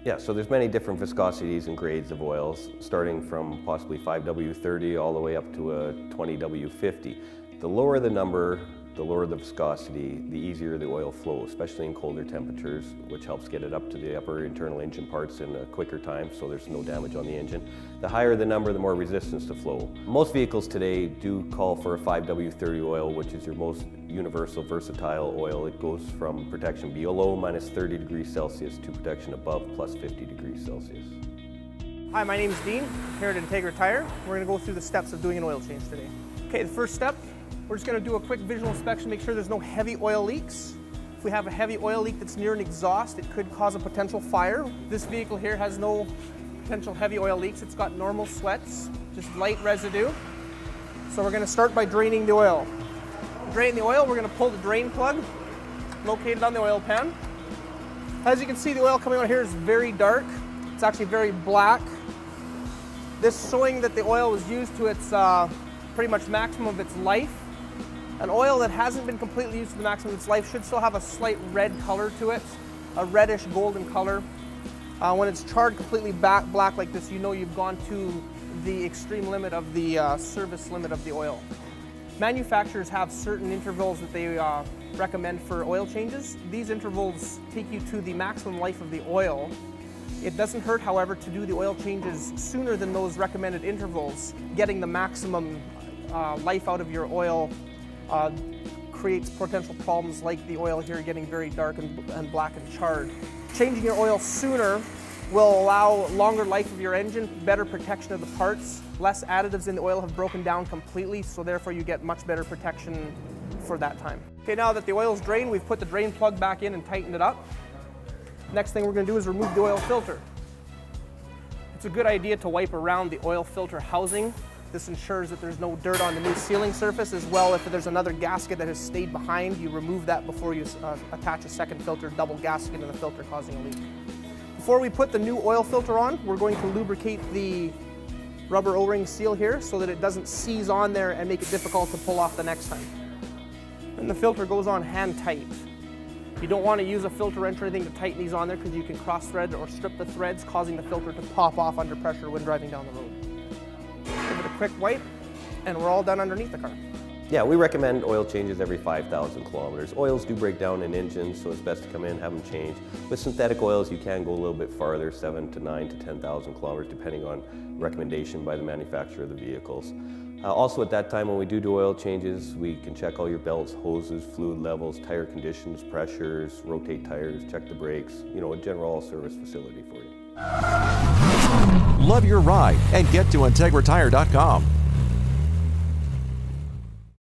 Yeah, so there's many different viscosities and grades of oils, starting from possibly 5W30 all the way up to a 20W50. The lower the number, the lower the viscosity, the easier the oil flows, especially in colder temperatures, which helps get it up to the upper internal engine parts in a quicker time, so there's no damage on the engine. The higher the number, the more resistance to flow. Most vehicles today do call for a 5W30 oil, which is your most universal, versatile oil. It goes from protection below -30 degrees Celsius to protection above +50 degrees Celsius. Hi, my name is Dean, here at Integra Tire. We're going to go through the steps of doing an oil change today. Okay, the first step, we're just going to do a quick visual inspection, make sure there's no heavy oil leaks. If we have a heavy oil leak that's near an exhaust, it could cause a potential fire. This vehicle here has no potential heavy oil leaks. It's got normal sweats, just light residue. So we're going to start by draining the oil. To drain the oil, we're going to pull the drain plug located on the oil pan. As you can see, the oil coming out here is very dark. It's actually very black. This showing that the oil was used to its pretty much maximum of its life. An oil that hasn't been completely used to the maximum of its life should still have a slight red color to it, a reddish golden color. When it's charred completely black like this, you know you've gone to the extreme limit of the service limit of the oil. Manufacturers have certain intervals that they recommend for oil changes. These intervals take you to the maximum life of the oil. It doesn't hurt, however, to do the oil changes sooner than those recommended intervals. Getting the maximum life out of your oil creates potential problems like the oil here getting very dark and black and charred. Changing your oil sooner will allow longer life of your engine, better protection of the parts, less additives in the oil have broken down completely, so therefore you get much better protection for that time. Okay, now that the oil is drained, we've put the drain plug back in and tightened it up. Next thing we're going to do is remove the oil filter. It's a good idea to wipe around the oil filter housing. This ensures that there's no dirt on the new sealing surface. As well, if there's another gasket that has stayed behind, you remove that before you attach a second filter, double gasket in the filter causing a leak. Before we put the new oil filter on, we're going to lubricate the rubber O-ring seal here so that it doesn't seize on there and make it difficult to pull off the next time. And the filter goes on hand tight. You don't want to use a filter wrench or anything to tighten these on there because you can cross thread or strip the threads, causing the filter to pop off under pressure when driving down the road. Give it a quick wipe, and we're all done underneath the car. Yeah, we recommend oil changes every 5,000 kilometers. Oils do break down in engines, so it's best to come in, have them changed. With synthetic oils, you can go a little bit farther, 7 to 9 to 10,000 kilometers, depending on recommendation by the manufacturer of the vehicles. Also at that time, when we do oil changes, we can check all your belts, hoses, fluid levels, tire conditions, pressures, rotate tires, check the brakes, you know, a general all-service facility for you. Love your ride and get to IntegraTire.com.